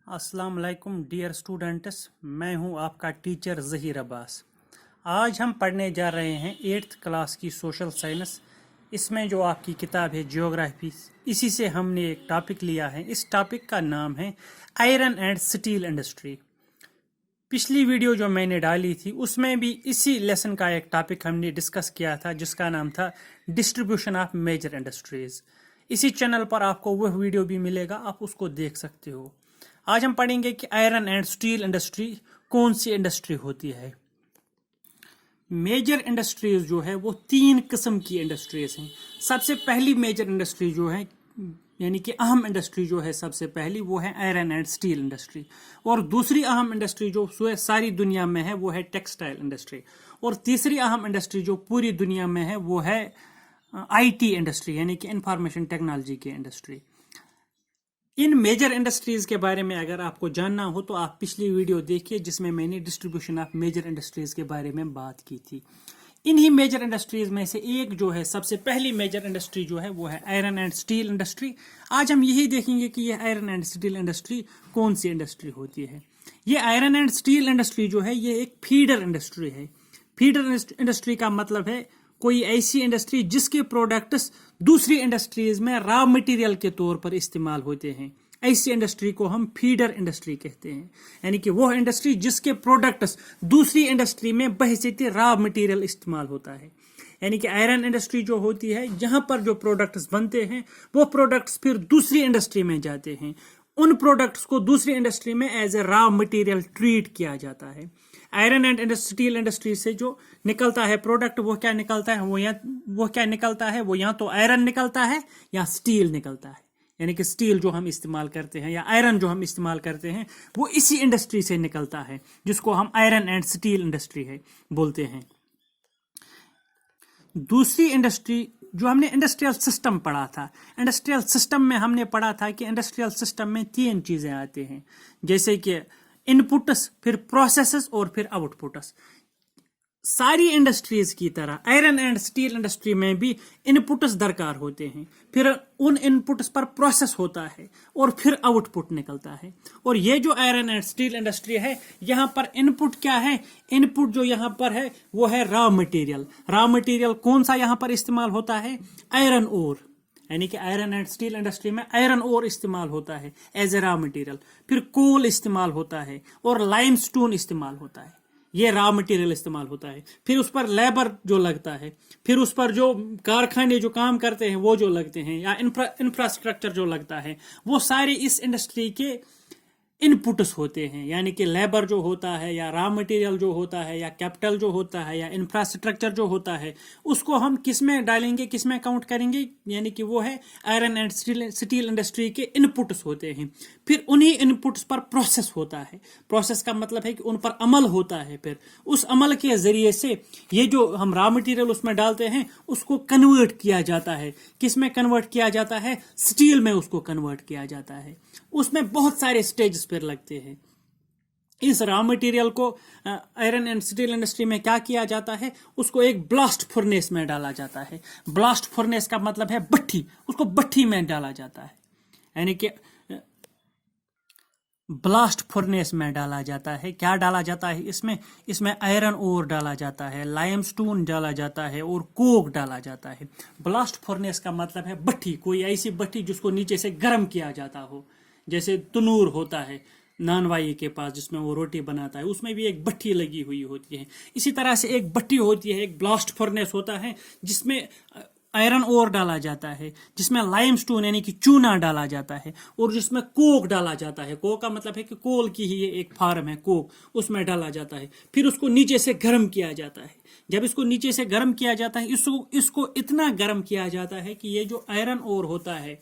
अस्सलाम वालेकुम dear students, मैं हूं आपका टीचर ज़हीर अब्बास। आज हम पढ़ने जा रहे हैं 8th क्लास की सोशल साइंस। इसमें जो आपकी किताब है जियोग्राफी, इसी से हमने एक टॉपिक लिया है। इस टॉपिक का नाम है आयरन एंड स्टील इंडस्ट्री। पिछली वीडियो जो मैंने डाली थी उसमें भी इसी लेसन का एक टॉपिक हमने डिस्कस किया था जिसका नाम था डिस्ट्रीब्यूशन ऑफ मेजर इंडस्ट्रीज। इसी चैनल पर आपको वह वीडियो भी मिलेगा, आप उसको देख सकते हो। आज हम पढ़ेंगे कि आयरन एंड स्टील इंडस्ट्री कौन सी इंडस्ट्री होती है। मेजर इंडस्ट्रीज जो है वो 3 किस्म की इंडस्ट्रीज हैं। सबसे पहली मेजर इंडस्ट्री जो है यानी कि अहम इंडस्ट्री जो है सबसे पहली वो है आयरन एंड स्टील इंडस्ट्री। और दूसरी अहम इंडस्ट्री जो सारी दुनिया में है वो है टेक्सटाइल इंडस्ट्री। और तीसरी अहम इंडस्ट्री जो पूरी दुनिया में है वो है आईटी इंडस्ट्री यानी कि इंफॉर्मेशन टेक्नोलॉजी की इंडस्ट्री। इन मेजर इंडस्ट्रीज के बारे में अगर आपको जानना हो तो आप पिछली वीडियो देखिए जिसमें मैंने डिस्ट्रीब्यूशन ऑफ मेजर इंडस्ट्रीज के बारे में बात की थी। इन्हीं मेजर इंडस्ट्रीज में से एक जो है सबसे पहली मेजर इंडस्ट्री जो है वो है आयरन एंड स्टील इंडस्ट्री। आज हम यही देखेंगे कि यह आयरन एंड स्टील इंडस्ट्री कौन सी इंडस्ट्री होती है। ये आयरन एंड स्टील इंडस्ट्री जो है ये एक फीडर इंडस्ट्री है। फीडर इंडस्ट्री का मतलब है कोई ऐसी इंडस्ट्री जिसके प्रोडक्ट्स दूसरी इंडस्ट्रीज में रॉ मटेरियल के तौर पर इस्तेमाल होते हैं। ऐसी इंडस्ट्री को हम फीडर इंडस्ट्री कहते हैं, यानी कि वो इंडस्ट्री जिसके प्रोडक्ट्स दूसरी इंडस्ट्री में बहैसियत रॉ मटेरियल इस्तेमाल होता है। यानी कि आयरन इंडस्ट्री जो होती है यहाँ पर जो प्रोडक्ट्स बनते हैं वो प्रोडक्ट्स फिर दूसरी इंडस्ट्री में जाते हैं। उन प्रोडक्ट्स को दूसरी इंडस्ट्री में as a raw material treat किया जाता है। आयरन एंड स्टील इंडस्ट्री से जो निकलता है प्रोडक्ट वो क्या निकलता है वो या तो आयरन निकलता है या स्टील निकलता है। यानी कि स्टील जो हम इस्तेमाल करते हैं या आयरन जो हम इस्तेमाल करते हैं वो इसी इंडस्ट्री से निकलता है जिसको हम आयरन एंड स्टील इंडस्ट्री है बोलते हैं। दूसरी इंडस्ट्री जो हमने इंडस्ट्रियल सिस्टम पढ़ा था, इंडस्ट्रियल सिस्टम में हमने पढ़ा था कि इंडस्ट्रियल सिस्टम में 3 चीजें आती हैं, जैसे कि इनपुट्स, फिर प्रोसेसेस और फिर आउटपुट्स। सारी इंडस्ट्रीज की तरह आयरन एंड स्टील इंडस्ट्री में भी इनपुट्स दरकार होते हैं, फिर उन इनपुट्स पर प्रोसेस होता है और फिर आउटपुट निकलता है। और ये जो आयरन एंड स्टील इंडस्ट्री है यहाँ पर इनपुट क्या है? इनपुट जो यहाँ पर है वो है रॉ मटेरियल। रॉ मटेरियल कौन सा यहाँ पर इस्तेमाल होता है? Iron ore. यानी कि आयरन एंड स्टील इंडस्ट्री में आयरन ओर इस्तेमाल होता है एज ए रॉ मटेरियल, फिर कोल इस्तेमाल होता है और लाइमस्टोन इस्तेमाल होता है। ये रॉ मटेरियल इस्तेमाल होता है। फिर उस पर लेबर जो लगता है, फिर उस पर जो कारखाने जो काम करते हैं वो जो लगते हैं या इंफ्रास्ट्रक्चर जो लगता है वो सारे इस इंडस्ट्री के इनपुट्स होते हैं। यानी कि लेबर जो होता है या रॉ मटेरियल जो होता है या कैपिटल जो होता है या इंफ्रास्ट्रक्चर जो होता है उसको हम किस में डालेंगे, किस में काउंट करेंगे? यानी कि वो है आयरन एंड स्टील इंडस्ट्री के इनपुट्स होते हैं। फिर उन्हीं इनपुट्स पर प्रोसेस होता है। प्रोसेस का मतलब है कि उन पर अमल होता है। फिर उस अमल के जरिए से ये जो हम रॉ मटेरियल उसमें डालते हैं उसको कन्वर्ट किया जाता है। किस में कन्वर्ट किया जाता है? स्टील में उसको कन्वर्ट किया जाता है। उसमें बहुत सारे स्टेजेस पर लगते हैं। इस रॉ मटेरियल को आयरन एंड स्टील इंडस्ट्री में क्या किया जाता है? उसको एक ब्लास्ट फर्नेस में डाला जाता है। ब्लास्ट फर्नेस का मतलब है भट्ठी, उसको भट्ठी में डाला जाता है। यानी कि ब्लास्ट फर्नेस में डाला जाता है। क्या डाला जाता है इसमें आयरन ओर डाला जाता है, लाइमस्टोन डाला जाता है और कोक डाला जाता है। ब्लास्ट फर्नेस का मतलब है भट्ठी, कोई ऐसी भट्ठी जिसको नीचे से गर्म किया जाता हो, जैसे तनूर होता है नानवाई के पास जिसमें वो रोटी बनाता है, उसमें भी एक भट्ठी लगी हुई होती है। इसी तरह से एक भट्ठी होती है, एक ब्लास्ट फर्नेस होता है जिसमें आयरन ओर डाला जाता है, जिसमें लाइमस्टोन यानी कि चूना डाला जाता है और जिसमें कोक डाला जाता है। कोक का मतलब है कि कोल की ही ये एक फार्म है, कोक, उसमें डाला जाता है। फिर उसको नीचे से गर्म किया जाता है। जब इसको नीचे से गर्म किया जाता है इसको इतना गर्म किया जाता है कि ये जो आयरन ओर होता है,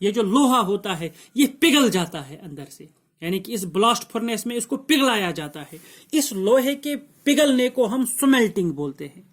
ये जो लोहा होता है, ये पिघल जाता है अंदर से। यानी कि इस ब्लास्ट फर्नेस में इसको पिघलाया जाता है। इस लोहे के पिघलने को हम स्मेल्टिंग बोलते हैं।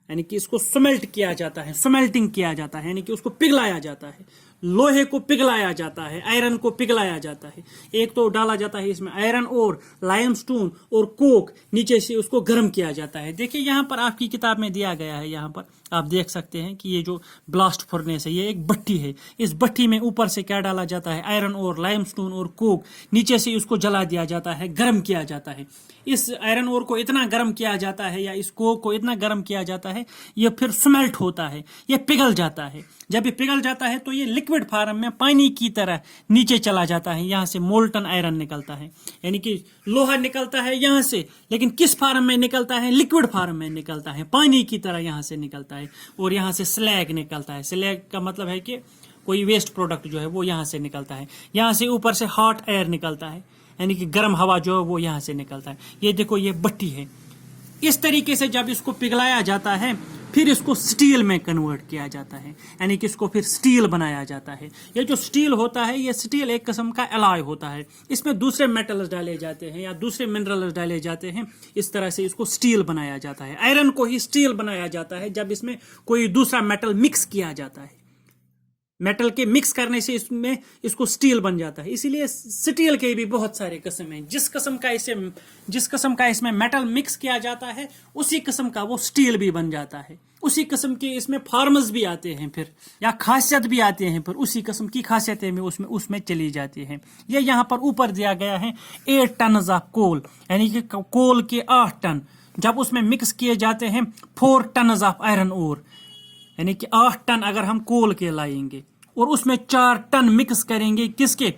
यानी कि इसको स्मेल्ट किया जाता है, स्मेल्टिंग किया जाता है, यानी कि उसको पिघलाया जाता है। लोहे को पिघलाया जाता है, आयरन को पिघलाया जाता है। एक तो डाला जाता है इसमें आयरन और लाइमस्टोन और कोक, नीचे से उसको गर्म किया जाता है। देखिए यहाँ पर आपकी किताब में दिया गया है, यहाँ पर आप देख सकते हैं कि ये जो ब्लास्ट फर्नेस है ये एक भट्टी है। इस भट्टी में ऊपर से क्या डाला जाता है, आयरन और लाइमस्टोन और कोक, नीचे से उसको जला दिया जाता है, गर्म किया जाता है। इस आयरन ओर को इतना गर्म किया जाता है या इस कोक को इतना गर्म किया जाता है, ये फिर स्मेल्ट होता है, ये पिघल जाता है। जब ये पिघल जाता है तो ये लिक्विड फॉर्म में पानी की तरह नीचे चला जाता है। यहाँ से मोल्टन आयरन निकलता है, यानी कि लोहा निकलता है यहाँ से, लेकिन किस फॉर्म में निकलता है, लिक्विड फॉर्म में निकलता है, पानी की तरह यहाँ से निकलता है। और यहाँ से स्लैग निकलता है। स्लैग का मतलब है कि कोई वेस्ट प्रोडक्ट जो है वो यहाँ से निकलता है। यहाँ से ऊपर से हॉट एयर निकलता है, यानी कि गर्म हवा जो है वो यहाँ से निकलता है। ये देखो ये भट्टी है। इस तरीके से जब इसको पिघलाया जाता है फिर इसको स्टील में कन्वर्ट किया जाता है, यानी कि इसको फिर स्टील बनाया जाता है। ये जो स्टील होता है, ये स्टील एक किस्म का एलॉय होता है। इसमें दूसरे मेटल्स डाले जाते हैं या दूसरे मिनरल्स डाले जाते हैं, इस तरह से इसको स्टील बनाया जाता है। आयरन को ही स्टील बनाया जाता है जब इसमें कोई दूसरा मेटल मिक्स किया जाता है। मेटल के मिक्स करने से इसमें इसको स्टील बन जाता है। इसीलिए स्टील के भी बहुत सारे किस्म हैं। जिस किस्म का इसमें मेटल मिक्स किया जाता है उसी किस्म का वो स्टील भी बन जाता है। उसी किस्म के इसमें फॉर्म्स भी आते हैं फिर, या खासियत भी आते हैं फिर, उसी किस्म की खासियतें भी उसमें चली जाती हैं। ये यहाँ पर ऊपर दिया गया है 8 टन ऑफ कोल, यानी कि कोल के 8 टन जब उसमें मिक्स किए जाते हैं 4 टन ऑफ आयरन ओर, यानी कि 8 टन अगर हम कोल के लाएंगे और उसमें 4 टन मिक्स करेंगे किसके,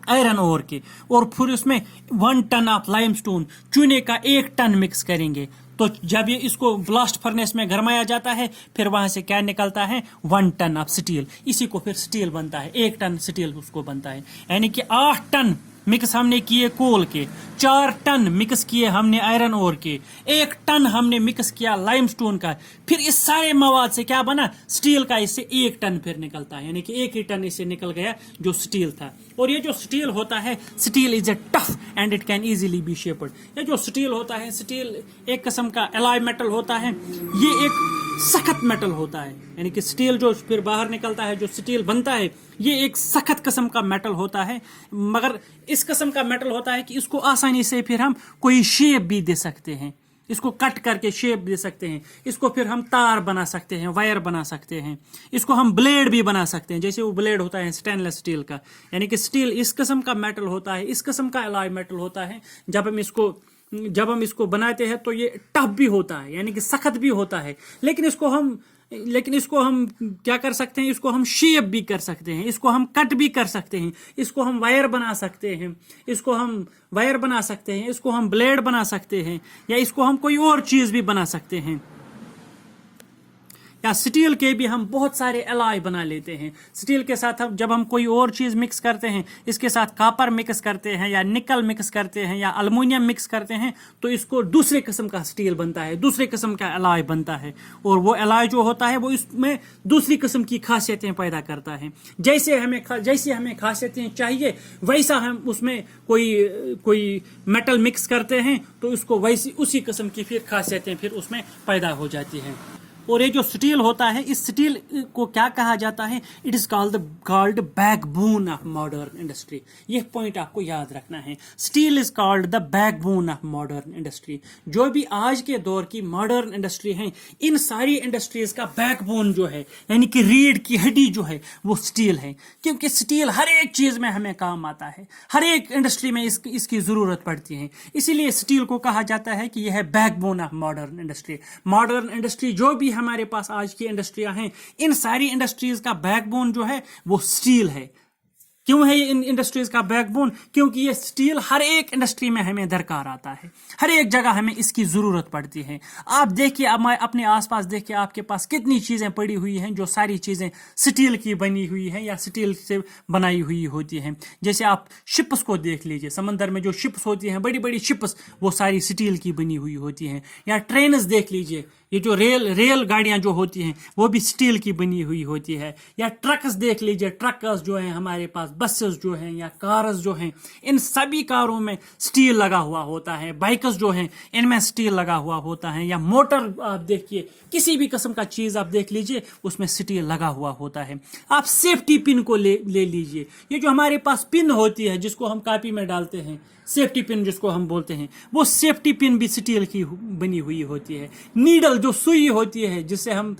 आयरन ओर के, और फिर उसमें 1 टन ऑफ लाइमस्टोन, चूने का 1 टन मिक्स करेंगे, तो जब ये इसको ब्लास्ट फर्नेस में गरमाया जाता है फिर वहां से क्या निकलता है, 1 टन ऑफ स्टील। इसी को फिर स्टील बनता है, 1 टन स्टील उसको बनता है। यानी कि 8 टन मिक्स हमने किए कोल के, 4 टन मिक्स किए हमने आयरन ओर के, 1 टन हमने मिक्स किया लाइमस्टोन का, फिर इस सारे मवाद से क्या बना, स्टील का। इससे 1 टन फिर निकलता है, यानी कि 1 ही टन इससे निकल गया जो स्टील था। और ये जो स्टील होता है, steel is a tough and it can easily B shaped. ये जो स्टील होता है, स्टील एक किस्म का एलॉय मेटल होता है। ये एक सख्त मेटल होता है, यानी कि स्टील जो फिर बाहर निकलता है, जो स्टील बनता है, ये एक सख्त किस्म का मेटल होता है। मगर इस किस्म का मेटल होता है कि इसको आसानी से फिर हम कोई शेप भी दे सकते हैं, इसको कट करके शेप दे सकते हैं। इसको फिर हम तार बना सकते हैं, वायर बना सकते हैं। इसको हम ब्लेड भी बना सकते हैं, जैसे वो ब्लेड होता है स्टेनलेस स्टील का। यानी कि स्टील इस किस्म का मेटल होता है, इस किस्म का एलॉय मेटल होता है। जब हम इसको बनाते हैं तो ये टफ भी होता है, यानी कि सख्त भी होता है। लेकिन इसको हम क्या कर सकते हैं, इसको हम शेप भी कर सकते हैं, इसको हम कट भी कर सकते हैं, इसको हम वायर बना सकते हैं, इसको हम ब्लेड बना सकते हैं, या इसको हम कोई और चीज भी बना सकते हैं। या स्टील के भी हम बहुत सारे एलॉय बना लेते हैं। स्टील के साथ जब हम कोई और चीज मिक्स करते हैं, इसके साथ कॉपर मिक्स करते हैं या निकल मिक्स करते हैं या एल्युमिनियम मिक्स करते हैं, तो इसको दूसरे किस्म का स्टील बनता है, दूसरे किस्म का एलॉय बनता है। और वो एलॉय जो होता है वो इसमें दूसरी किस्म की खासियतें पैदा करता है। जैसे हमें खासियतें चाहिए वैसा हम उसमें कोई मेटल मिक्स करते हैं तो उसको वैसी उसी किस्म की फिर खासियतें फिर उसमें पैदा हो जाती हैं। और ये जो स्टील होता है, इस स्टील को क्या कहा जाता है, it is called backbone of modern industry. ये पॉइंट आपको याद रखना है, steel is called the backbone of modern industry. जो भी आज के दौर की मॉडर्न इंडस्ट्री है, इन सारी इंडस्ट्रीज का बैकबोन जो है, यानी कि रीढ़ की हड्डी जो है, वो स्टील है। क्योंकि स्टील हर एक चीज में हमें काम आता है, हर एक इंडस्ट्री में इसकी जरूरत पड़ती है। इसीलिए स्टील को कहा जाता है कि यह है backbone of modern industry. Modern industry जो भी हमारे पास आज की इंडस्ट्रियां हैं, इन सारी इंडस्ट्रीज का बैकबोन जो है वो स्टील है। क्यों है ये इन इंडस्ट्रीज का बैकबोन? क्योंकि ये स्टील हर एक इंडस्ट्री में हमें दरकार आता है, हर एक जगह हमें इसकी जरूरत पड़ती है। आप देखिए, अपने आसपास देखिए, आपके पास कितनी चीजें पड़ी हुई हैं जो सारी चीजें स्टील की बनी हुई हैं या स्टील से बनाई हुई होती हैं। जैसे आप शिप्स को देख लीजिए, समंदर में जो शिप्स होती हैं, बड़ी बड़ी शिप्स, वो सारी स्टील की बनी हुई होती हैं। या ट्रेन्स देख लीजिए, ये जो रेल गाड़ियां जो होती हैं वो भी स्टील की बनी हुई होती है। या ट्रक्स देख लीजिए, ट्रक्स जो हैं हमारे पास बसेस जो हैं या कार्स जो हैं, इन सभी कारों में स्टील लगा हुआ होता है, बाइक्स जो हैं इनमें स्टील लगा हुआ होता है, या मोटर आप देखिए, किसी भी किस्म का चीज़ आप देख लीजिए उसमें स्टील लगा हुआ होता है। आप सेफ्टी पिन को ले लीजिए, ये जो हमारे पास पिन होती है जिसको हम कापी में डालते हैं, सेफ्टी पिन जिसको हम बोलते हैं, वो सेफ्टी पिन भी स्टील की बनी हुई होती है। नीडल जो सुई होती है जिससे हम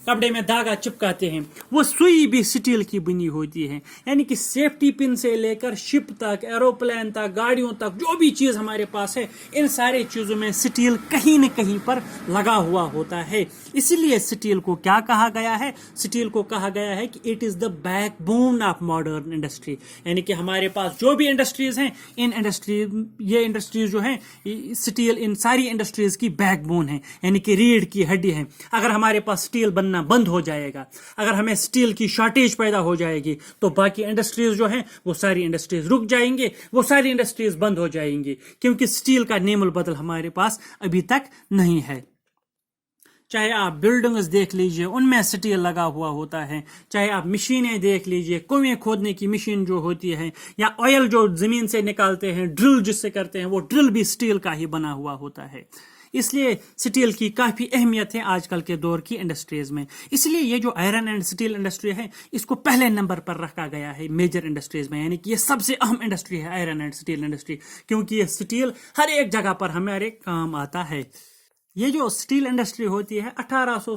कपड़े में धागा चिपकाते हैं, वो सुई भी स्टील की बनी होती है। यानी कि सेफ्टी पिन से लेकर शिप तक, एरोप्लेन तक, गाड़ियों तक, जो भी चीज़ हमारे पास है, इन सारे चीज़ों में स्टील कहीं न कहीं पर लगा हुआ होता है। इसीलिए स्टील को क्या कहा गया है? स्टील को कहा गया है कि it is the backbone of modern industry. यानी कि हमारे पास जो भी इंडस्ट्रीज हैं, ये इंडस्ट्रीज जो हैं, स्टील इन सारी इंडस्ट्रीज की बैकबोन है, यानी कि रीढ़ की हड्डी है। अगर हमारे पास स्टील बनना बंद हो जाएगा, अगर हमें स्टील की शॉर्टेज पैदा हो जाएगी, तो बाकी इंडस्ट्रीज जो हैं वो सारी इंडस्ट्रीज रुक जाएंगे, वो सारी इंडस्ट्रीज बंद हो जाएंगी, क्योंकि स्टील का नेमुल बदल हमारे पास अभी तक नहीं है। चाहे आप बिल्डिंग्स देख लीजिए, उनमें स्टील लगा हुआ होता है, चाहे आप मशीनें देख लीजिए, कुएं खोदने की मशीन जो होती है, या ऑयल जो जमीन से निकालते हैं, ड्रिल जिससे करते हैं, वो ड्रिल भी स्टील का ही बना हुआ होता है। इसलिए स्टील की काफ़ी अहमियत है आजकल के दौर की इंडस्ट्रीज में। इसलिए ये जो आयरन एंड स्टील इंडस्ट्री है, इसको पहले नंबर पर रखा गया है मेजर इंडस्ट्रीज में, यानी कि ये सबसे अहम इंडस्ट्री है आयरन एंड स्टील इंडस्ट्री, क्योंकि ये स्टील हर एक जगह पर हमारे काम आता है। ये जो स्टील इंडस्ट्री होती है 1800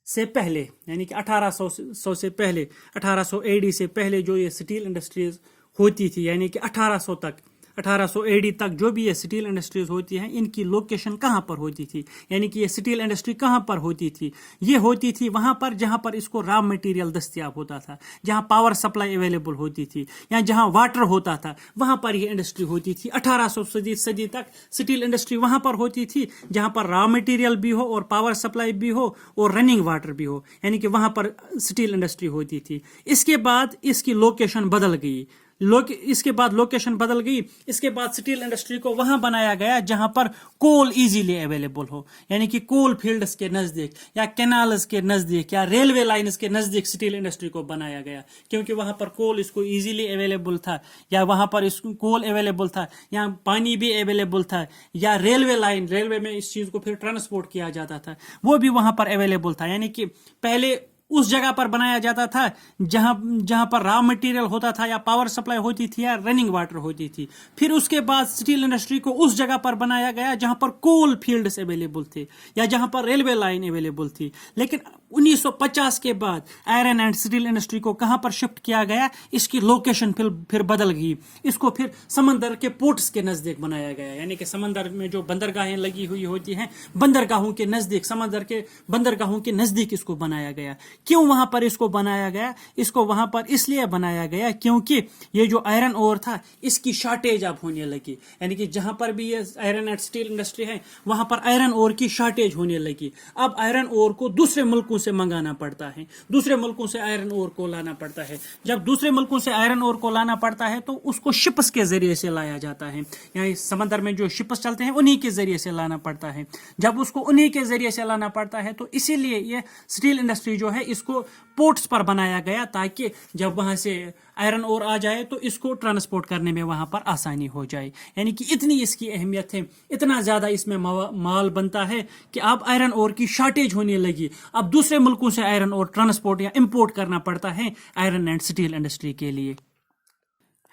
से पहले, यानी कि 1800 से पहले, 1800 एडी से पहले जो ये स्टील इंडस्ट्रीज होती थी, यानी कि 1800 एडी तक जो भी ये स्टील इंडस्ट्रीज होती हैं, इनकी लोकेशन कहाँ पर होती थी? यानी कि ये स्टील इंडस्ट्री कहाँ पर होती थी? ये होती थी वहाँ पर जहाँ पर इसको रॉ मटेरियल दस्तयाब होता था, जहाँ पावर सप्लाई अवेलेबल होती थी, या जहाँ वाटर होता था, वहाँ पर ये इंडस्ट्री होती थी। 1800 सदी तक स्टील इंडस्ट्री वहाँ पर होती थी जहाँ पर रॉ मटेरियल भी हो और पावर सप्लाई भी हो और रनिंग वाटर भी हो, यानी कि वहाँ पर स्टील इंडस्ट्री होती थी। इसके बाद इसकी लोकेशन बदल गई, इसके बाद लोकेशन बदल गई। इसके बाद स्टील इंडस्ट्री को वहां बनाया गया जहां पर कोल इजीली अवेलेबल हो, यानी कि कोल फील्ड्स के नजदीक या कैनाल्स के नजदीक या रेलवे लाइन्स के नजदीक स्टील इंडस्ट्री को बनाया गया, क्योंकि वहां पर कोल इसको इजीली अवेलेबल था, या वहां पर इसको कोल अवेलेबल था, या पानी भी अवेलेबल था, या रेलवे में इस चीज को फिर ट्रांसपोर्ट किया जाता था, वो भी वहां पर अवेलेबल था। यानी कि पहले उस जगह पर बनाया जाता था जहां पर रॉ मटेरियल होता था, या पावर सप्लाई होती थी, या रनिंग वाटर होती थी। फिर उसके बाद स्टील इंडस्ट्री को उस जगह पर बनाया गया जहां पर कोल फील्ड्स अवेलेबल थे, या जहां पर रेलवे लाइन अवेलेबल थी। लेकिन 1950 के बाद आयरन एंड स्टील इंडस्ट्री को कहां पर शिफ्ट किया गया? इसकी लोकेशन फिर बदल गई, इसको फिर समंदर के पोर्ट्स के नजदीक बनाया गया, यानी कि समंदर में जो बंदरगाहें लगी हुई होती हैं, बंदरगाहों के नजदीक, समंदर के बंदरगाहों के नजदीक इसको बनाया गया। क्यों वहां पर इसको बनाया गया? इसको वहां पर इसलिए बनाया गया क्योंकि ये जो आयरन ओर था, इसकी शॉर्टेज अब होने लगी, यानी कि जहां पर भी ये आयरन एंड स्टील इंडस्ट्री है, वहां पर आयरन ओर की शॉर्टेज होने लगी। अब आयरन ओर को दूसरे मुल्कों से मंगाना पड़ता है, दूसरे मुल्कों से आयरन ओर को लाना पड़ता है। जब दूसरे मुल्कों से आयरन ओर को लाना पड़ता है तो उसको शिप्स के जरिए से लाया जाता है, यानी समंदर में जो शिप्स चलते हैं उन्हीं के जरिए से लाना पड़ता है। जब उसको उन्हीं के जरिए से लाना पड़ता है तो इसीलिए ये स्टील इंडस्ट्री जो है, इसको पोर्ट्स पर बनाया गया, ताकि जब वहां से आयरन ओर आ जाए तो इसको ट्रांसपोर्ट करने में वहां पर आसानी हो जाए। यानी कि इतनी इसकी अहमियत है, इतना ज्यादा इसमें माल बनता है कि अब आयरन ओर की शॉर्टेज होने लगी। अब दूसरे मुल्कों से आयरन ओर ट्रांसपोर्ट या इंपोर्ट करना पड़ता है आयरन एंड स्टील इंडस्ट्री के लिए।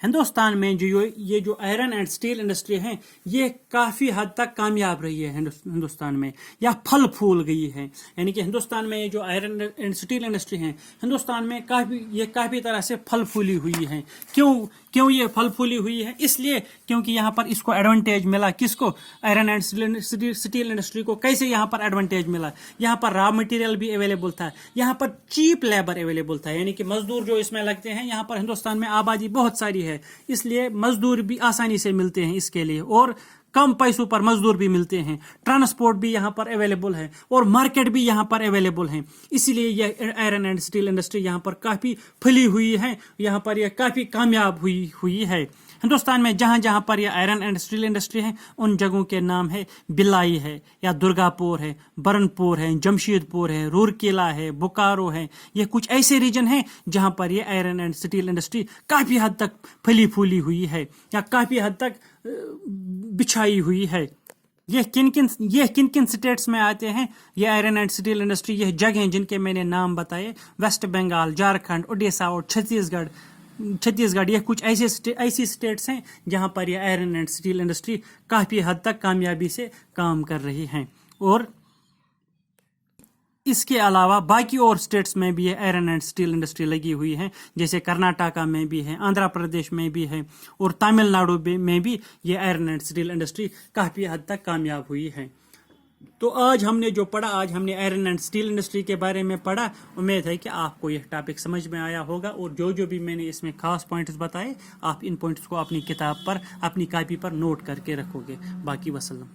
हिंदुस्तान में ये जो आयरन एंड स्टील इंडस्ट्री है, ये काफ़ी हद तक कामयाब रही है हिंदुस्तान में, या फल फूल गई है। यानी कि हिंदुस्तान में ये जो आयरन एंड स्टील इंडस्ट्री है, हिंदुस्तान में काफ़ी तरह से फल फूली हुई है। क्यों ये फल फूली हुई है? इसलिए क्योंकि यहाँ पर इसको एडवांटेज मिला। किसको? आयरन एंड स्टील इंडस्ट्री को। कैसे यहाँ पर एडवांटेज मिला? यहाँ पर रॉ मटेरियल भी अवेलेबल था, यहाँ पर चीप लेबर अवेलेबल था, यानी कि मजदूर जो इसमें लगते हैं, यहाँ पर हिंदुस्तान में आबादी बहुत सारी है, इसलिए मजदूर भी आसानी से मिलते हैं इसके लिए, और कम पैसों पर मजदूर भी मिलते हैं, ट्रांसपोर्ट भी यहाँ पर अवेलेबल है, और मार्केट भी यहाँ पर अवेलेबल है। इसीलिए यह आयरन एंड स्टील इंडस्ट्री यहाँ पर काफ़ी फैली हुई है, यहाँ पर यह काफ़ी कामयाब हुई है। हिंदुस्तान में जहाँ जहाँ पर यह आयरन एंड स्टील इंडस्ट्री है उन जगहों के नाम है बिलाई है या दुर्गापुर है, बरनपुर है, जमशेदपुर है, रूरकेला है, बोकारो है। ये कुछ ऐसे रीजन हैं जहाँ पर ये आयरन एंड स्टील इंडस्ट्री काफ़ी हद तक फली फूली हुई है या काफ़ी हद तक बिछाई हुई है। ये किन किन स्टेट्स में आते हैं ये आयरन एंड स्टील इंडस्ट्री? ये जगह जिनके मैंने नाम बताए, वेस्ट बंगाल, झारखंड, उड़ीसा और छत्तीसगढ़ ये कुछ ऐसी स्टेट्स हैं जहां पर ये आयरन एंड स्टील इंडस्ट्री काफ़ी हद तक कामयाबी से काम कर रही हैं। और इसके अलावा बाकी और स्टेट्स में भी ये आयरन एंड स्टील इंडस्ट्री लगी हुई है, जैसे कर्नाटका में भी है, आंध्र प्रदेश में भी है और तमिलनाडु में भी ये आयरन एंड स्टील इंडस्ट्री काफ़ी हद तक कामयाब हुई है। तो आज हमने जो पढ़ा, आज हमने आयरन एंड स्टील इंडस्ट्री के बारे में पढ़ा। उम्मीद है कि आपको यह टॉपिक समझ में आया होगा और जो भी मैंने इसमें खास पॉइंट्स बताए आप इन पॉइंट्स को अपनी किताब पर, अपनी कॉपी पर नोट करके रखोगे। बाकी वसल्लम।